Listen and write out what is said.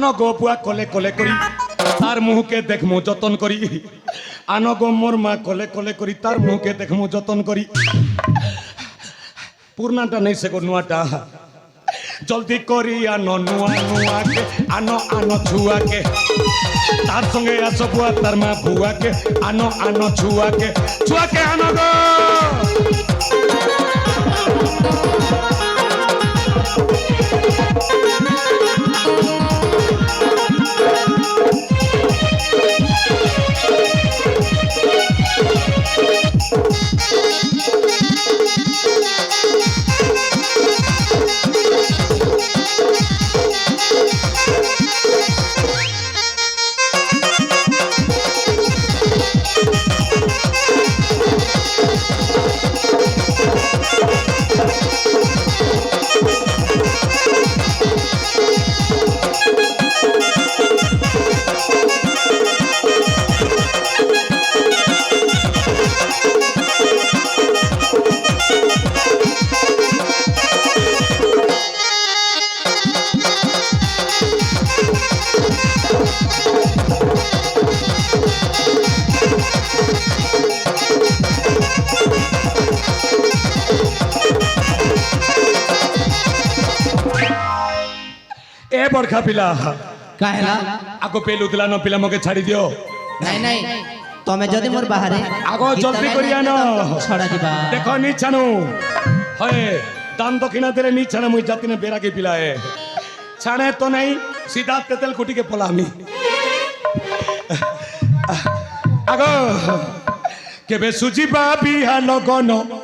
আন গো বুয়া কলে কলে করি তার মুহকে দেখমু যতন করি আন গো মোর মা কলে কলে করি তার মুহকে দেখমু যতন করি পুরনাটা নেই সে গো নুয়াটা জলদি করি আনো নুয়া নুয়াকে আনো আনো ছুয়াকে তার সঙ্গে আসো বুয়া তার মা বুয়াকে আনো আনো ছুয়াকে ছুয়াকে আনো গো ए बरखा पिला काहेला आगो पेलु दिलानो पिला मके छाड़ी दियो नहीं नहीं तमे जदि मोर बाहरे आगो जल्दी करिया न छड़ा दिबा देखो नी छानु हय दान दक्षिणा देले नी छाना मुई जातिने बेरागे पिलाए छाने तो नहीं सीधा तेतल कुटी के पलामी आगो केबे सुजिबा बिहा लगन